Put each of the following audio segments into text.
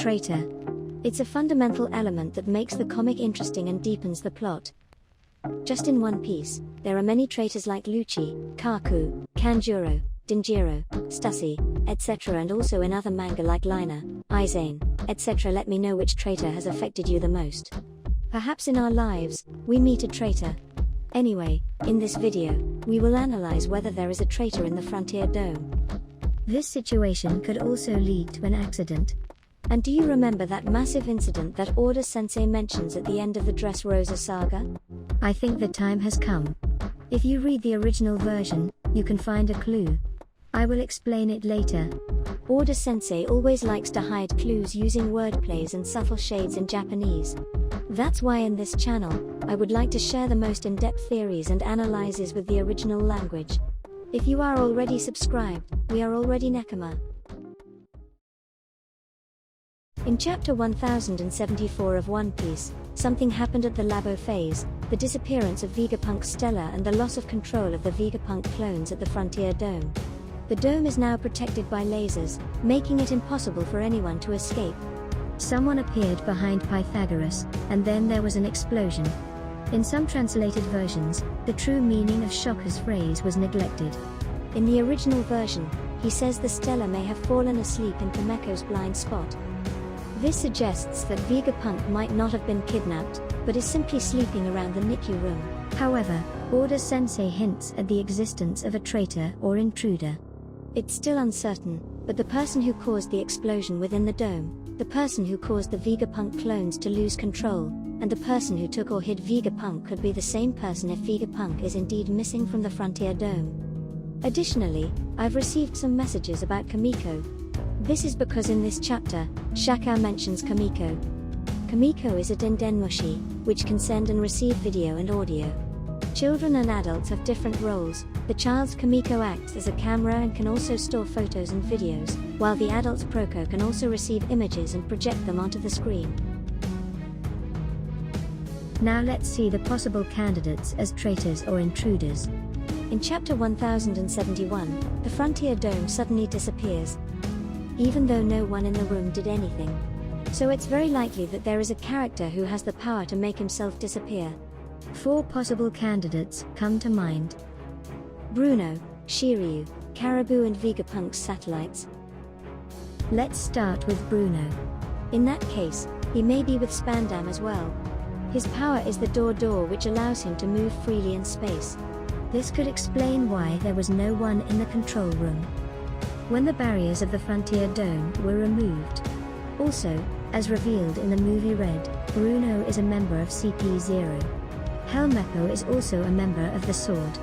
traitor. It's a fundamental element that makes the comic interesting and deepens the plot. Just in One Piece, there are many traitors like Lucci, Kaku, Kanjuro, Denjiro, Stussy, etc., and also in other manga like Liner, Izane, etc. Let me know which traitor has affected you the most. Perhaps in our lives, we meet a traitor. Anyway, in this video, we will analyze whether there is a traitor in the Frontier Dome. This situation could also lead to an accident. And do you remember that massive incident that Oda Sensei mentions at the end of the Dressrosa saga? I think the time has come. If you read the original version, you can find a clue. I will explain it later. Oda Sensei always likes to hide clues using wordplays and subtle shades in Japanese. That's why in this channel, I would like to share the most in-depth theories and analyses with the original language. If you are already subscribed, we are already Nakama. In chapter 1074 of One Piece, something happened at the Labo phase, the disappearance of Vegapunk's Stella and the loss of control of the Vegapunk clones at the Frontier Dome. The dome is now protected by lasers, making it impossible for anyone to escape. Someone appeared behind Pythagoras, and then there was an explosion. In some translated versions, the true meaning of Shocker's phrase was neglected. In the original version, he says the Stella may have fallen asleep in Kameko's blind spot. This suggests that Vegapunk might not have been kidnapped, but is simply sleeping around the NICU room. However, Oda Sensei hints at the existence of a traitor or intruder. It's still uncertain, but the person who caused the explosion within the dome, the person who caused the Vegapunk clones to lose control, and the person who took or hid Vegapunk could be the same person if Vegapunk is indeed missing from the Frontier Dome. Additionally, I've received some messages about Kamiko. This is because in this chapter, Shaka mentions Kamiko. Kamiko is a dendenmushi, which can send and receive video and audio. Children and adults have different roles. The child's Kamiko acts as a camera and can also store photos and videos, while the adult's Proko can also receive images and project them onto the screen. Now let's see the possible candidates as traitors or intruders. In chapter 1071, the Frontier Dome suddenly disappears, even though no one in the room did anything. So it's very likely that there is a character who has the power to make himself disappear. 4 possible candidates come to mind: Bruno, Shiryu, Caribou and Vegapunk's satellites. Let's start with Bruno. In that case, he may be with Spandam as well. His power is the door which allows him to move freely in space. This could explain why there was no one in the control room when the barriers of the Frontier Dome were removed. Also, as revealed in the movie Red, Bruno is a member of CP0. Helmeppo is also a member of the Sword.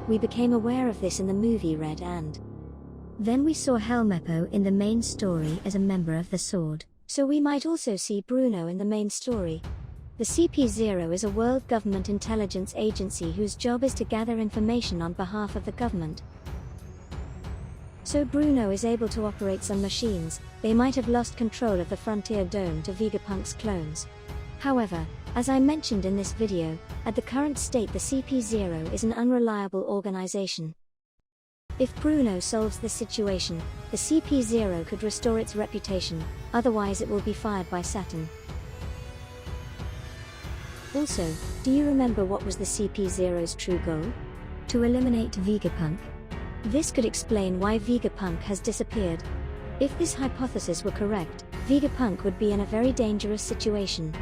We became aware of this in the movie Red, and then we saw Helmeppo in the main story as a member of the Sword, so we might also see Bruno in the main story. The CP0 is a world government intelligence agency whose job is to gather information on behalf of the government. So Bruno is able to operate some machines. They might have lost control of the Frontier Dome to Vegapunk's clones. However, as I mentioned in this video, at the current state the CP0 is an unreliable organization. If Bruno solves this situation, the CP0 could restore its reputation, otherwise it will be fired by Saturn. Also, do you remember what was the CP0's true goal? To eliminate Vegapunk. This could explain why Vegapunk has disappeared. If this hypothesis were correct, Vegapunk would be in a very dangerous situation.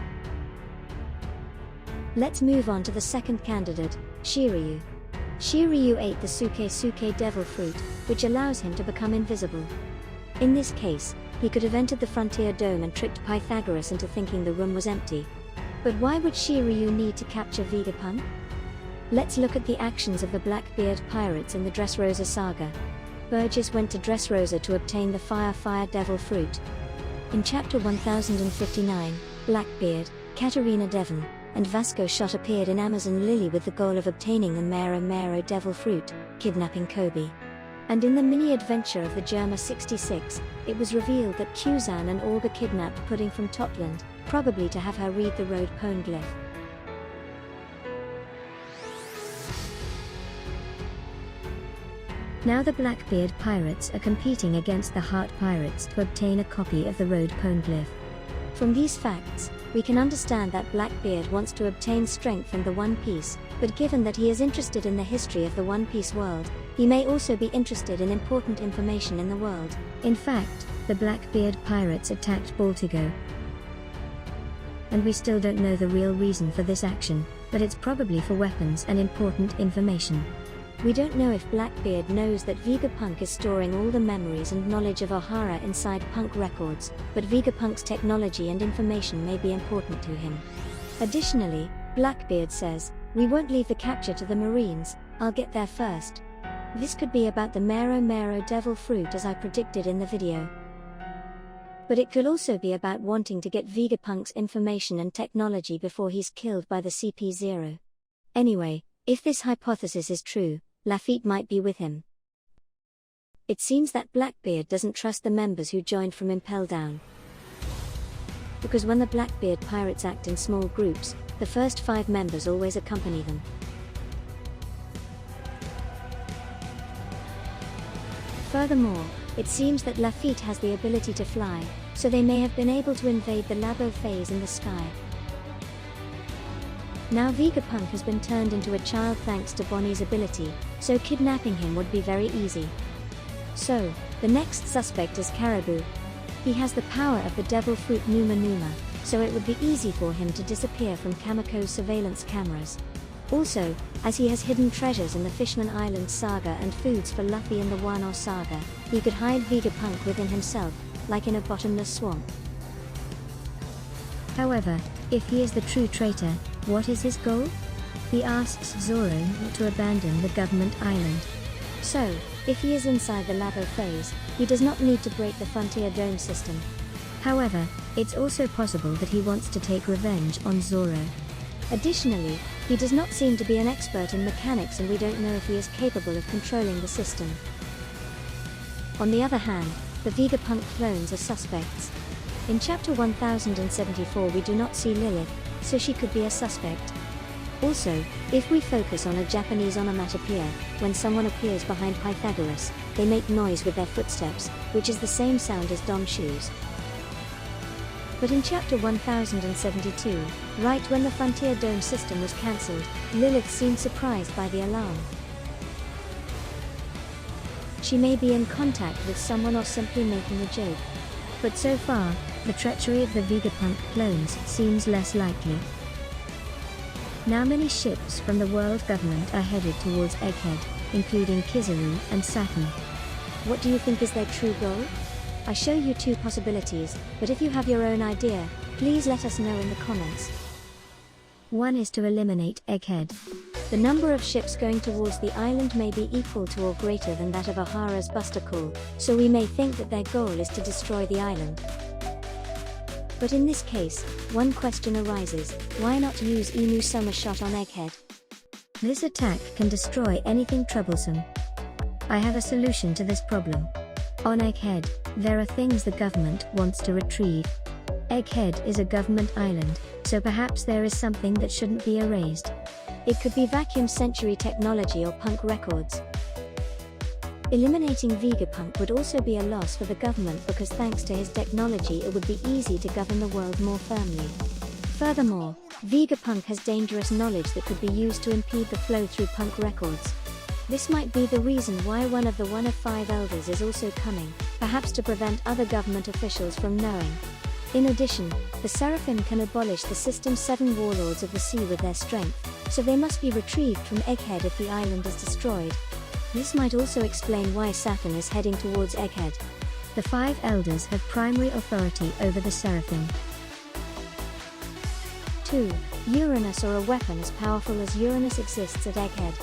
Let's move on to the second candidate, Shiryu. Shiryu ate the Suke devil fruit, which allows him to become invisible. In this case, he could have entered the Frontier Dome and tricked Pythagoras into thinking the room was empty. But why would Shiryu need to capture Vegapunk? Let's look at the actions of the Blackbeard pirates in the Dressrosa saga. Burgess went to Dressrosa to obtain the Fire Devil fruit. In chapter 1059, Blackbeard, Katarina Devon, and Vasco Shot appeared in Amazon Lily with the goal of obtaining the Mero Devil fruit, kidnapping Kobe. And in the mini-adventure of the Germa 66, it was revealed that Kuzan and Olga kidnapped Pudding from Topland, probably to have her read the road poneglyph. Now the Blackbeard pirates are competing against the Heart pirates to obtain a copy of the Road Poneglyph. From these facts, we can understand that Blackbeard wants to obtain strength from the One Piece, but given that he is interested in the history of the One Piece world, he may also be interested in important information in the world. In fact, the Blackbeard pirates attacked Baltigo, and we still don't know the real reason for this action, but it's probably for weapons and important information. We don't know if Blackbeard knows that Vegapunk is storing all the memories and knowledge of Ohara inside Punk records, but Vegapunk's technology and information may be important to him. Additionally, Blackbeard says, "We won't leave the capture to the Marines, I'll get there first." This could be about the Mero Mero Devil Fruit as I predicted in the video. But it could also be about wanting to get Vegapunk's information and technology before he's killed by the CP0. Anyway, if this hypothesis is true, Lafitte might be with him. It seems that Blackbeard doesn't trust the members who joined from Impel Down, because when the Blackbeard pirates act in small groups, the first 5 members always accompany them. Furthermore, it seems that Lafitte has the ability to fly, so they may have been able to invade the Labo phase in the sky. Now Vegapunk has been turned into a child thanks to Bonnie's ability, so kidnapping him would be very easy. So, the next suspect is Caribou. He has the power of the Devil Fruit Numa Numa, so it would be easy for him to disappear from Kameko's surveillance cameras. Also, as he has hidden treasures in the Fishman Island saga and foods for Luffy in the Wano saga, he could hide Vegapunk within himself, like in a bottomless swamp. However, if he is the true traitor, what is his goal? He asks Zoro not to abandon the government island. So, if he is inside the Labo phase, he does not need to break the Frontier Dome system. However, it's also possible that he wants to take revenge on Zoro. Additionally, he does not seem to be an expert in mechanics and we don't know if he is capable of controlling the system. On the other hand, the Vegapunk clones are suspects. In chapter 1074 we do not see Lilith, so she could be a suspect. Also, if we focus on a Japanese onomatopoeia, when someone appears behind Pythagoras, they make noise with their footsteps, which is the same sound as Dom shoes. But in chapter 1072, right when the Frontier Dome system was cancelled, Lilith seemed surprised by the alarm. She may be in contact with someone or simply making a joke. But so far, the treachery of the Vegapunk clones seems less likely. Now many ships from the world government are headed towards Egghead, including Kizaru and Saturn. What do you think is their true goal? I show you 2 possibilities, but if you have your own idea, please let us know in the comments. One is to eliminate Egghead. The number of ships going towards the island may be equal to or greater than that of Ohara's Buster Call, so we may think that their goal is to destroy the island. But in this case, one question arises, why not use Emu Summer Shot on Egghead? This attack can destroy anything troublesome. I have a solution to this problem. On Egghead, there are things the government wants to retrieve. Egghead is a government island, so perhaps there is something that shouldn't be erased. It could be vacuum century technology or Punk records. Eliminating Vegapunk would also be a loss for the government because thanks to his technology it would be easy to govern the world more firmly. Furthermore, Vegapunk has dangerous knowledge that could be used to impede the flow through Punk records. This might be the reason why one of the 1 of 5 elders is also coming, perhaps to prevent other government officials from knowing. In addition, the Seraphim can abolish the system's 7 warlords of the sea with their strength, so they must be retrieved from Egghead if the island is destroyed. This might also explain why Saturn is heading towards Egghead. The 5 elders have primary authority over the Seraphim. 2. Uranus or a weapon as powerful as Uranus exists at Egghead.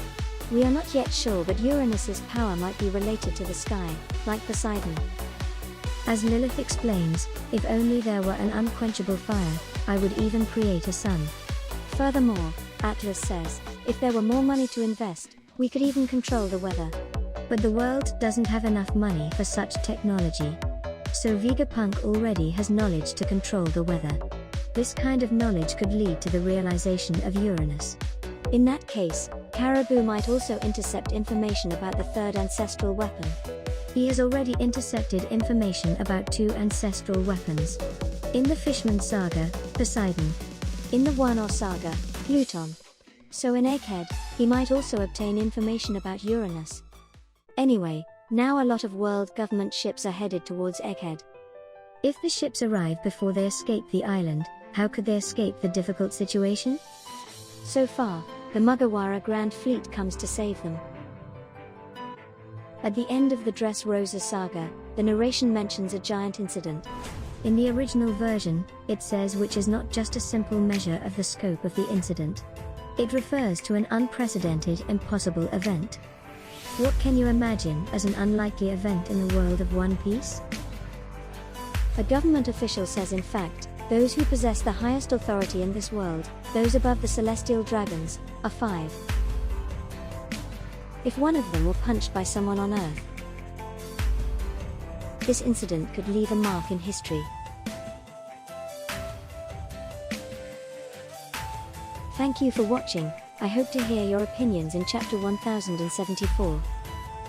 We are not yet sure, but Uranus's power might be related to the sky, like Poseidon. As Lilith explains, if only there were an unquenchable fire, I would even create a sun. Furthermore, Atlas says, if there were more money to invest, we could even control the weather. But the world doesn't have enough money for such technology. So Vegapunk already has knowledge to control the weather. This kind of knowledge could lead to the realization of Uranus. In that case, Caribou might also intercept information about the third ancestral weapon. He has already intercepted information about 2 ancestral weapons. In the Fishman saga, Poseidon. In the Wano saga, Pluton. So in Egghead, he might also obtain information about Uranus. Anyway, now a lot of world government ships are headed towards Egghead. If the ships arrive before they escape the island, how could they escape the difficult situation? So far, the Mugiwara Grand Fleet comes to save them. At the end of the Dressrosa saga, the narration mentions a giant incident. In the original version, it says which is not just a simple measure of the scope of the incident. It refers to an unprecedented, impossible event. What can you imagine as an unlikely event in the world of One Piece? A government official says in fact, those who possess the highest authority in this world, those above the celestial dragons, are 5. If one of them were punched by someone on Earth, this incident could leave a mark in history. Thank you for watching. I hope to hear your opinions in chapter 1074.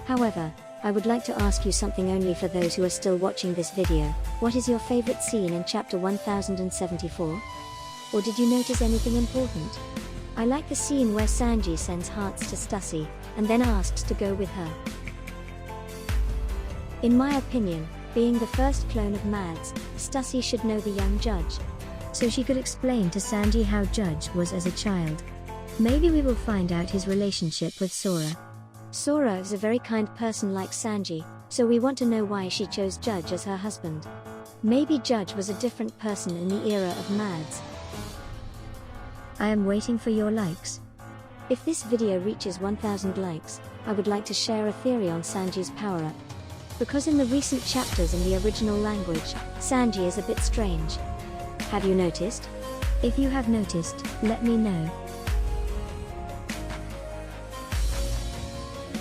However, I would like to ask you something only for those who are still watching this video. What is your favorite scene in chapter 1074? Or did you notice anything important? I like the scene where Sanji sends hearts to Stussy, and then asks to go with her. In my opinion, being the first clone of Mads, Stussy should know the young judge, so she could explain to Sanji how Judge was as a child. Maybe we will find out his relationship with Sora. Sora is a very kind person like Sanji, so we want to know why she chose Judge as her husband. Maybe Judge was a different person in the era of Mads. I am waiting for your likes. If this video reaches 1000 likes, I would like to share a theory on Sanji's power-up. Because in the recent chapters in the original language, Sanji is a bit strange. Have you noticed? If you have noticed, let me know.